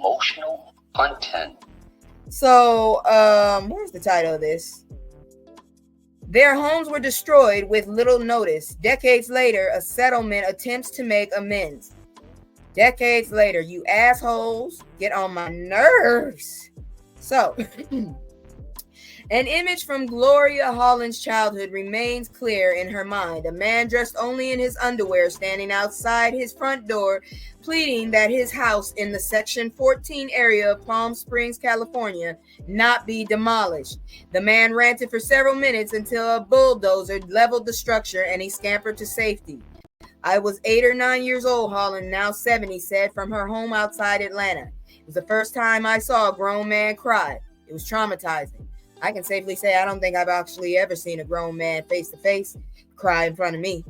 emotional content. So, where's the title of this? Their homes were destroyed with little notice. Decades later, a settlement attempts to make amends. Decades later, you assholes get on my nerves. So, an image from Gloria Holland's childhood remains clear in her mind. A man dressed only in his underwear standing outside his front door, pleading that his house in the Section 14 area of Palm Springs, California, not be demolished. The man ranted for several minutes until a bulldozer leveled the structure and he scampered to safety. I was 8 or 9 years old, Holland, now 70, said from her home outside Atlanta. It was the first time I saw a grown man cry. It was traumatizing. I can safely say I don't think I've actually ever seen a grown man face to face cry in front of me.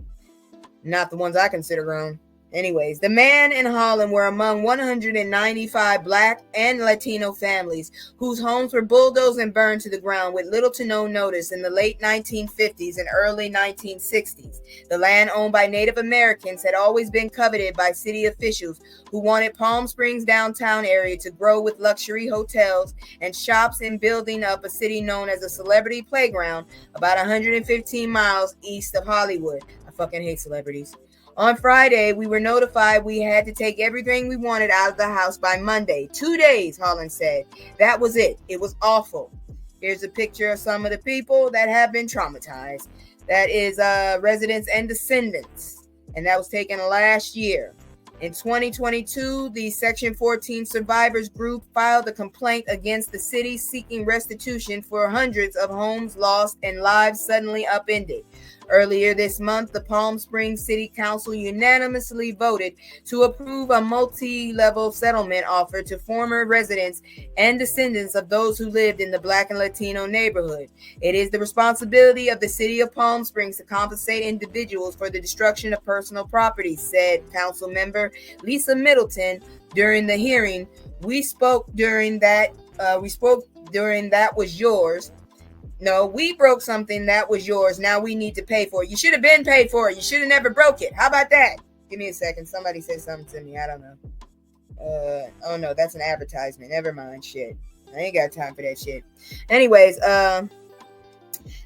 Not the ones I consider grown. Anyways, the man in Holland were among 195 Black and Latino families whose homes were bulldozed and burned to the ground with little to no notice in the late 1950s and early 1960s. The land owned by Native Americans had always been coveted by city officials who wanted Palm Springs downtown area to grow with luxury hotels and shops and building up a city known as a celebrity playground about 115 miles east of Hollywood. I fucking hate celebrities. On Friday, we were notified we had to take everything we wanted out of the house by Monday. 2 days, Holland said. That was it. It was awful. Here's a picture of some of the people that have been traumatized. That is residents and descendants. And that was taken last year. In 2022, the Section 14 Survivors Group filed a complaint against the city seeking restitution for hundreds of homes lost and lives suddenly upended. Earlier this month, the Palm Springs City Council unanimously voted to approve a multi-level settlement offer to former residents and descendants of those who lived in the Black and Latino neighborhood. It is the responsibility of the city of Palm Springs to compensate individuals for the destruction of personal property, said Council member Lisa Middleton during the hearing. We spoke during that was yours. No, we broke something that was yours. Now we need to pay for it. You should have been paid for it. You should have never broke it. How about that? Give me a second. Somebody said something to me. I don't know. Oh no, that's an advertisement. Never mind. Shit. I ain't got time for that shit. Anyways,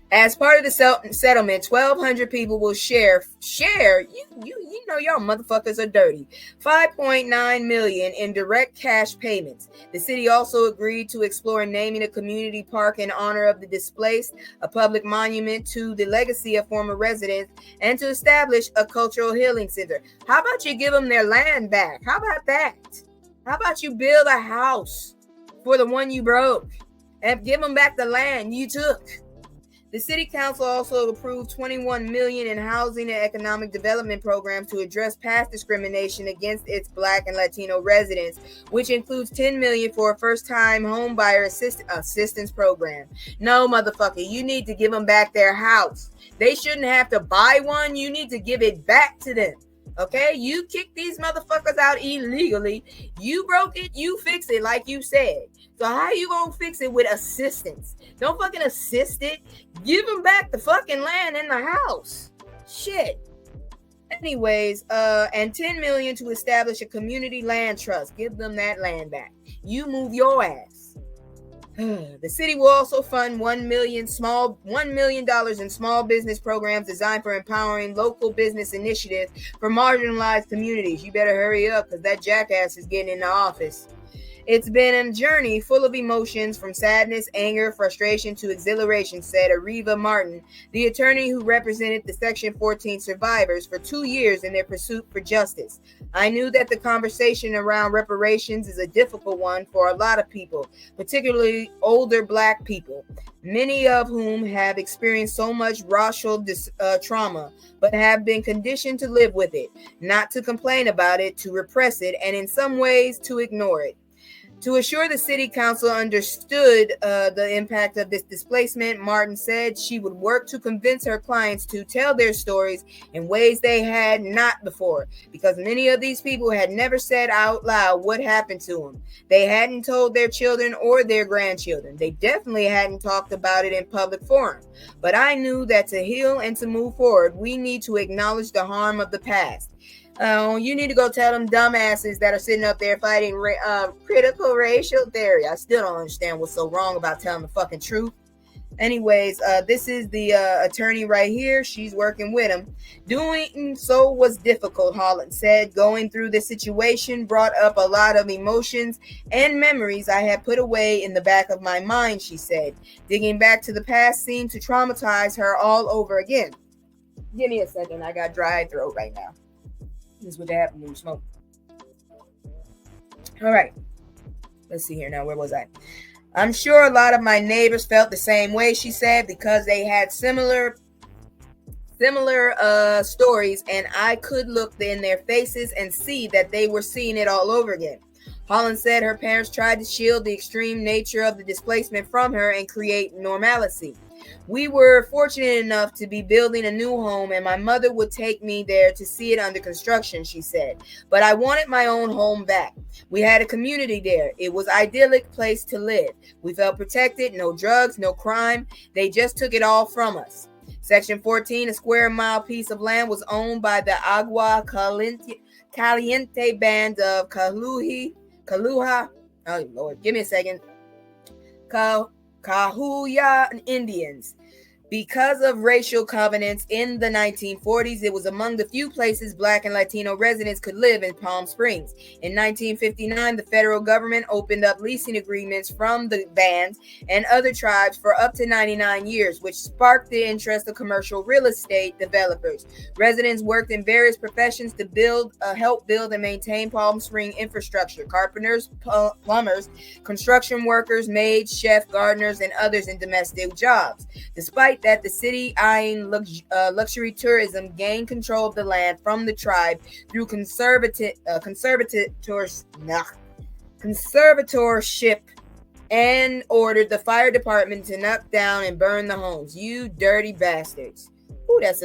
as part of the settlement, 1,200 people will share. You know y'all motherfuckers are dirty. $5.9 million in direct cash payments. The city also agreed to explore naming a community park in honor of the displaced, a public monument to the legacy of former residents, and to establish a cultural healing center. How about you give them their land back? How about that? How about you build a house for the one you broke and give them back the land you took? The city council also approved $21 million in housing and economic development programs to address past discrimination against its Black and Latino residents, which includes $10 million for a first-time home buyer assistance program. No, motherfucker, you need to give them back their house. They shouldn't have to buy one. You need to give it back to them. Okay, you kicked these motherfuckers out illegally. You broke it, you fix it like you said. So how you gonna fix it with assistance? Don't fucking assist it. Give them back the fucking land in the house. Shit. Anyways, and $10 million to establish a community land trust. Give them that land back. You move your ass. The city will also fund $1 million in small business programs designed for empowering local business initiatives for marginalized communities. You better hurry up because that jackass is getting in the office. It's been a journey full of emotions from sadness, anger, frustration to exhilaration, said Ariva Martin, the attorney who represented the Section 14 survivors for 2 years in their pursuit for justice. I knew that the conversation around reparations is a difficult one for a lot of people, particularly older Black people, many of whom have experienced so much racial trauma, but have been conditioned to live with it, not to complain about it, to repress it, and in some ways to ignore it. To assure the city council understood the impact of this displacement, Martin said she would work to convince her clients to tell their stories in ways they had not before, because many of these people had never said out loud what happened to them. They hadn't told their children or their grandchildren. They definitely hadn't talked about it in public forum. But I knew that to heal and to move forward, we need to acknowledge the harm of the past. You need to go tell them dumbasses that are sitting up there fighting critical racial theory. I still don't understand what's so wrong about telling the fucking truth. Anyways, this is the attorney right here. She's working with him. Doing so was difficult, Holland said. Going through the situation brought up a lot of emotions and memories I had put away in the back of my mind, she said. Digging back to the past seemed to traumatize her all over again. Give me a second. I got dry throat right now. This is what happens when you smoke. All right. Let's see here now. Where was I? I'm sure a lot of my neighbors felt the same way, she said, because they had similar stories, and I could look in their faces and see that they were seeing it all over again. Holland said her parents tried to shield the extreme nature of the displacement from her and create normalcy. We were fortunate enough to be building a new home, and my mother would take me there to see it under construction, she said. But I wanted my own home back. We had a community there. It was an idyllic place to live. We felt protected, no drugs, no crime. They just took it all from us. Section 14, a square mile piece of land, was owned by the Agua Caliente band of Kaluha. Oh, Lord, give me a second. Cahuilla Indians. Because of racial covenants in the 1940s, it was among the few places Black and Latino residents could live in Palm Springs. In 1959, the federal government opened up leasing agreements from the bands and other tribes for up to 99 years, which sparked the interest of commercial real estate developers. Residents worked in various professions to help build and maintain Palm Springs infrastructure: carpenters, plumbers, construction workers, maids, chefs, gardeners, and others in domestic jobs. Despite that, the city, eyeing luxury tourism, gained control of the land from the tribe through conservatorship and ordered the fire department to knock down and burn the homes. You dirty bastards. Ooh, that's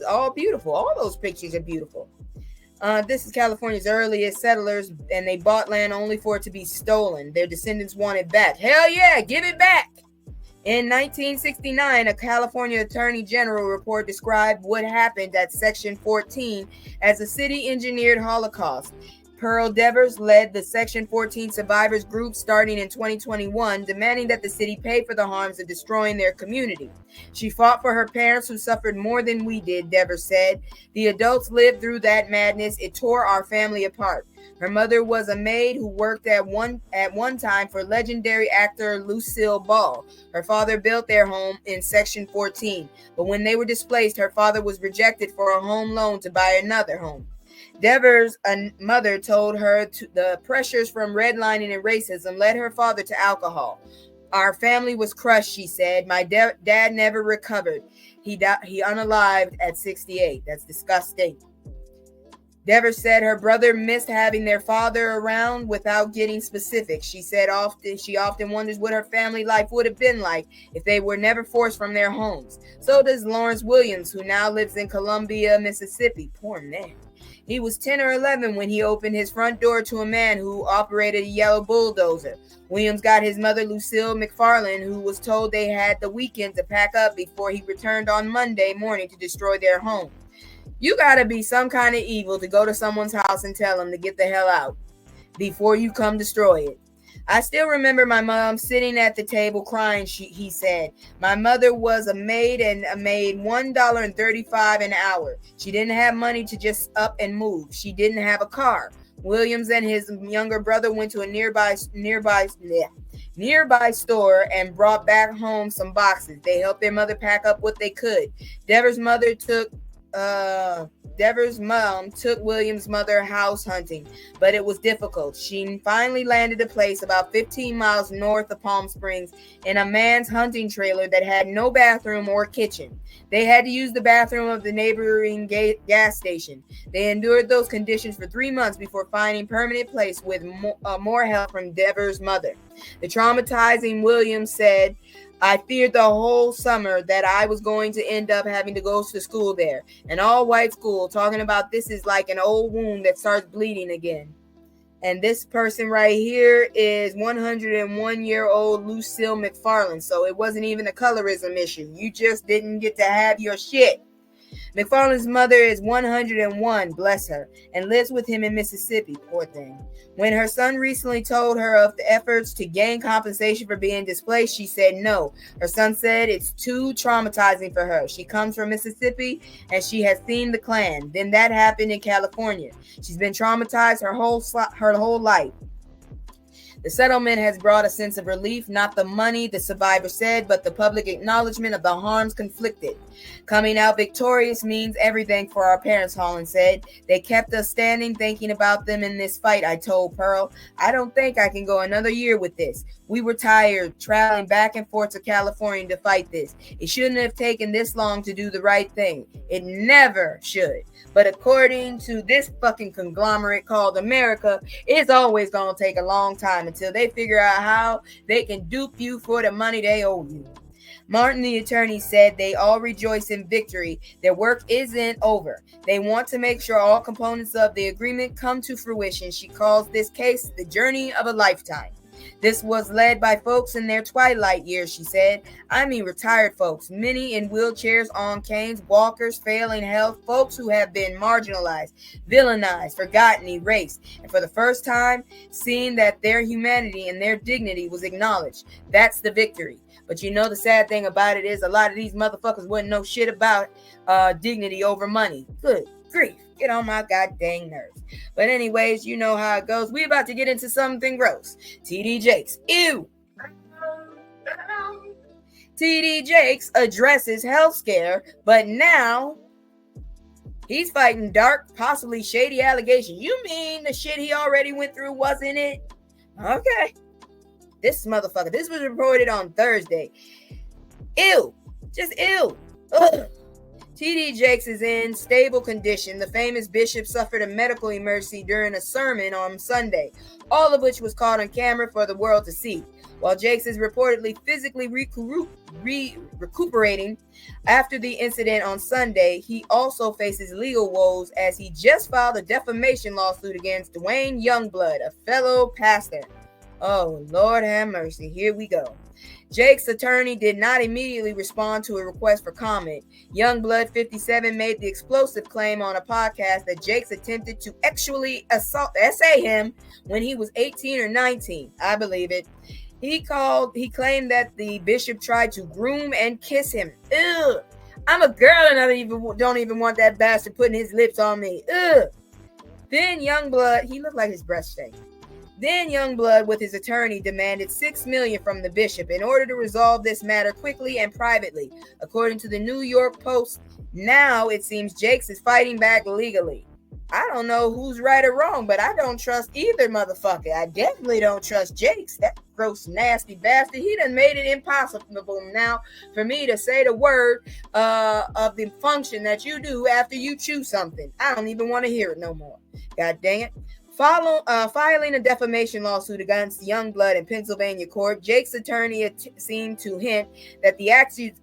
all beautiful. All those pictures are beautiful. This is California's earliest settlers, and they bought land only for it to be stolen. Their descendants want it back. Hell yeah, give it back. In 1969, a California Attorney General report described what happened at Section 14 as a city-engineered Holocaust. Pearl Devers led the Section 14 survivors group starting in 2021, demanding that the city pay for the harms of destroying their community. She fought for her parents who suffered more than we did, Devers said. The adults lived through that madness. It tore our family apart. Her mother was a maid who worked at one time for legendary actor Lucille Ball. Her father built their home in Section 14, but when they were displaced, her father was rejected for a home loan to buy another home. Devers' mother told her the pressures from redlining and racism led her father to alcohol. Our family was crushed, she said. My dad never recovered. He unalived at 68. That's disgusting. Devers said her brother missed having their father around without getting specific. She said she often wonders what her family life would have been like if they were never forced from their homes. So does Lawrence Williams, who now lives in Columbia, Mississippi. Poor man. He was 10 or 11 when he opened his front door to a man who operated a yellow bulldozer. Williams got his mother, Lucille McFarland, who was told they had the weekend to pack up before he returned on Monday morning to destroy their home. You gotta be some kind of evil to go to someone's house and tell them to get the hell out before you come destroy it. I still remember my mom sitting at the table crying, he said. My mother was a maid and made $1.35 an hour. She didn't have money to just up and move. She didn't have a car. Williams and his younger brother went to a nearby store and brought back home some boxes. They helped their mother pack up what they could. Devers' mom took Williams' mother house hunting, but it was difficult. She finally landed a place about 15 miles north of Palm Springs in a man's hunting trailer that had no bathroom or kitchen. They had to use the bathroom of the neighboring gas station. They endured those conditions for 3 months before finding permanent place with more help from Devers' mother. The traumatizing Williams said, I feared the whole summer that I was going to end up having to go to school there. An all-white school, talking about this is like an old wound that starts bleeding again. And this person right here is 101-year-old Lucille McFarland. So it wasn't even a colorism issue. You just didn't get to have your shit. McFarland's mother is 101, bless her, and lives with him in Mississippi, poor thing. When her son recently told her of the efforts to gain compensation for being displaced, she said no. Her son said it's too traumatizing for her. She comes from Mississippi and she has seen the Klan. Then that happened in California. She's been traumatized her whole life. The settlement has brought a sense of relief, not the money, the survivor said, but the public acknowledgement of the harms conflicted. Coming out victorious means everything for our parents, Holland said. They kept us standing, thinking about them in this fight, I told Pearl. I don't think I can go another year with this. We were tired, traveling back and forth to California to fight this. It shouldn't have taken this long to do the right thing. It never should. But according to this fucking conglomerate called America, it's always going to take a long time until they figure out how they can dupe you for the money they owe you. Martin, the attorney, said they all rejoice in victory. Their work isn't over. They want to make sure all components of the agreement come to fruition. She calls this case the journey of a lifetime. This was led by folks in their twilight years, she said. I mean retired folks, many in wheelchairs, on canes, walkers, failing health, folks who have been marginalized, villainized, forgotten, erased, and for the first time, seeing that their humanity and their dignity was acknowledged. That's the victory. But you know the sad thing about it is a lot of these motherfuckers wouldn't know shit about dignity over money. Good grief. Get on my goddamn nerves. But anyways, you know how it goes. We about to get into something gross. TD Jakes. Ew. TD Jakes addresses health scare, but now he's fighting dark, possibly shady allegations. You mean the shit he already went through wasn't it? Okay. This motherfucker. This was reported on Thursday. Ew. Just ew. Ugh. TD Jakes is in stable condition. The famous bishop suffered a medical emergency during a sermon on Sunday, all of which was caught on camera for the world to see. While Jakes is reportedly physically recuperating after the incident on Sunday, he also faces legal woes as he just filed a defamation lawsuit against Dwayne Youngblood, a fellow pastor. Oh, Lord have mercy. Here we go. Jake's attorney did not immediately respond to a request for comment. Youngblood 57 made the explosive claim on a podcast that Jakes attempted to actually essay him when he was 18 or 19. I believe it. He claimed that the bishop tried to groom and kiss him. Ugh. I'm a girl and I don't even want that bastard putting his lips on me. Ugh. Then Youngblood, he looked like his breast stank. Then Youngblood, with his attorney, demanded $6 million from the bishop in order to resolve this matter quickly and privately. According to the New York Post, now it seems Jakes is fighting back legally. I don't know who's right or wrong, but I don't trust either motherfucker. I definitely don't trust Jakes. That gross, nasty bastard. He done made it impossible now for me to say the word of the function that you do after you chew something. I don't even want to hear it no more. God dang it. Filing a defamation lawsuit against Youngblood in Pennsylvania court, Jake's attorney seemed to hint that the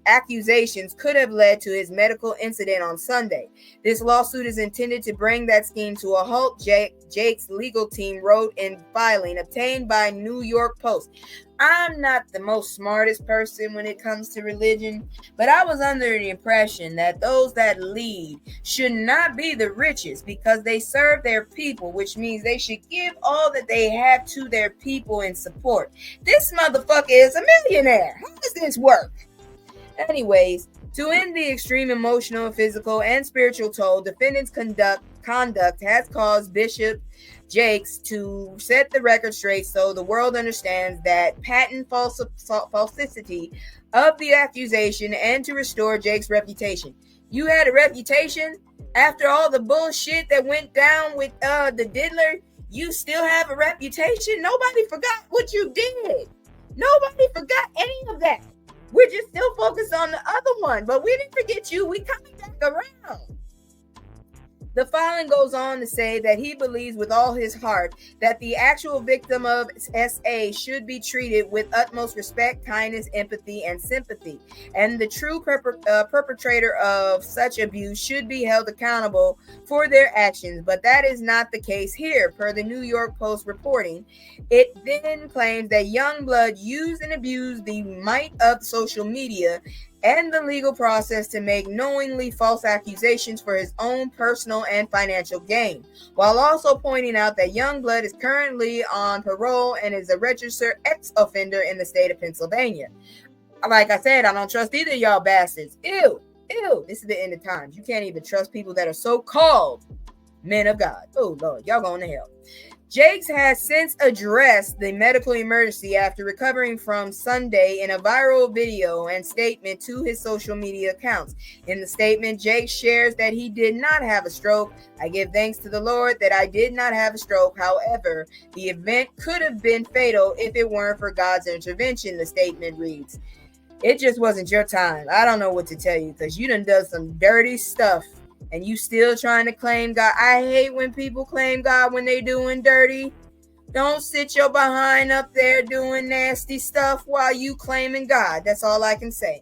accusations could have led to his medical incident on Sunday. This lawsuit is intended to bring that scheme to a halt, Jake's legal team wrote in filing obtained by New York Post. I'm not the most smartest person when it comes to religion, but I was under the impression that those that lead should not be the richest because they serve their people, which means they should give all that they have to their people in support. This motherfucker is a millionaire. How does this work? Anyways, to end the extreme emotional, physical, and spiritual toll, defendant's conduct has caused Bishop Jakes to set the record straight so the world understands that patent falsity of the accusation and to restore Jake's reputation. You had a reputation after all the bullshit that went down with the diddler. You still have a reputation. Nobody forgot what you did. Nobody forgot any of that. We're just still focused on the other one, but we didn't forget you. We coming back around. The filing goes on to say that he believes with all his heart that the actual victim of SA should be treated with utmost respect, kindness, empathy, and sympathy. And the true perpetrator of such abuse should be held accountable for their actions. But that is not the case here, per the New York Post reporting. It then claims that Youngblood used and abused the might of social media and the legal process to make knowingly false accusations for his own personal and financial gain, while also pointing out that Youngblood is currently on parole and is a registered ex-offender in the state of Pennsylvania. Like I said, I don't trust either of y'all bastards. Ew. This is the end of times. You can't even trust people that are so-called men of God. Oh, Lord, y'all going to hell. Jakes has since addressed the medical emergency after recovering from Sunday in a viral video and statement to his social media accounts. In the statement, Jakes shares that he did not have a stroke. I give thanks to the Lord that I did not have a stroke. However, the event could have been fatal if it weren't for God's intervention, the statement reads. It just wasn't your time. I don't know what to tell you because you done some dirty stuff. And you still trying to claim God. I hate when people claim God when they doing dirty. Don't sit your behind up there doing nasty stuff while you claiming God. That's all I can say.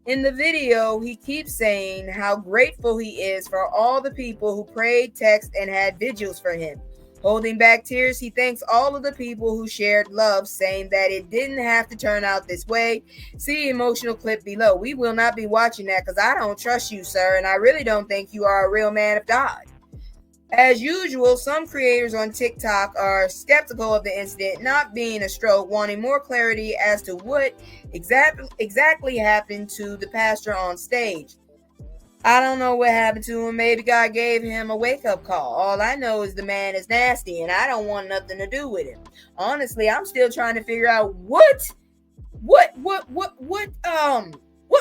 In the video, he keeps saying how grateful he is for all the people who prayed, texted, and had vigils for him. Holding back tears, he thanks all of the people who shared love, saying that it didn't have to turn out this way. See emotional clip below. We will not be watching that because I don't trust you, sir, and I really don't think you are a real man of God. As usual, some creators on TikTok are skeptical of the incident not being a stroke, wanting more clarity as to what exactly happened to the pastor on stage. I don't know what happened to him. Maybe God gave him a wake-up call. All I know is the man is nasty, and I don't want nothing to do with him. Honestly, I'm still trying to figure out what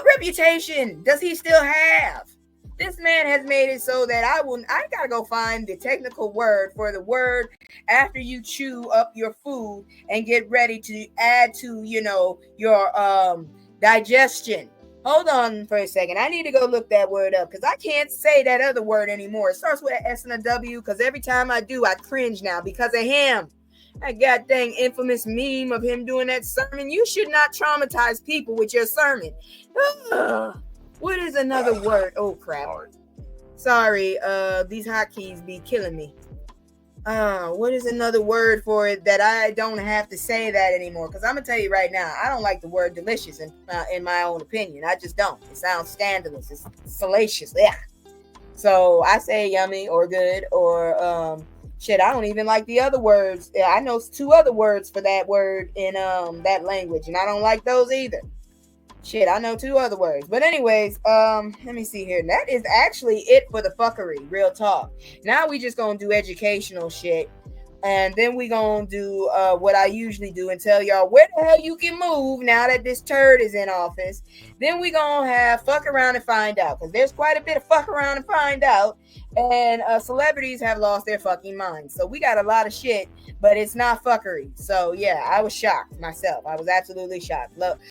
reputation does he still have? This man has made it so that I gotta go find the technical word for the word after you chew up your food and get ready to add to, your digestion. Hold on for a second. I need to go look that word up because I can't say that other word anymore. It starts with an S and a W because every time I do, I cringe now because of him. That goddamn infamous meme of him doing that sermon. You should not traumatize people with your sermon. What is another word? Oh, crap. Sorry, these hotkeys be killing me. What is another word for it that I don't have to say that anymore? Because I'm gonna tell you right now, I don't like the word delicious in my own opinion. I just don't. It sounds scandalous. It's salacious. Yeah. So I say yummy or good or shit. I don't even like the other words. I know 2 other words for that word in that language, and I don't like those either. Shit, I know 2 other words. But anyways, let me see here. That is actually it for the fuckery. Real talk. Now we just gonna do educational shit. And then we gonna do what I usually do and tell y'all where the hell you can move now that this turd is in office. Then we gonna have fuck around and find out. Because there's quite a bit of fuck around and find out. And celebrities have lost their fucking minds. So we got a lot of shit, but it's not fuckery. So yeah, I was shocked myself. I was absolutely shocked.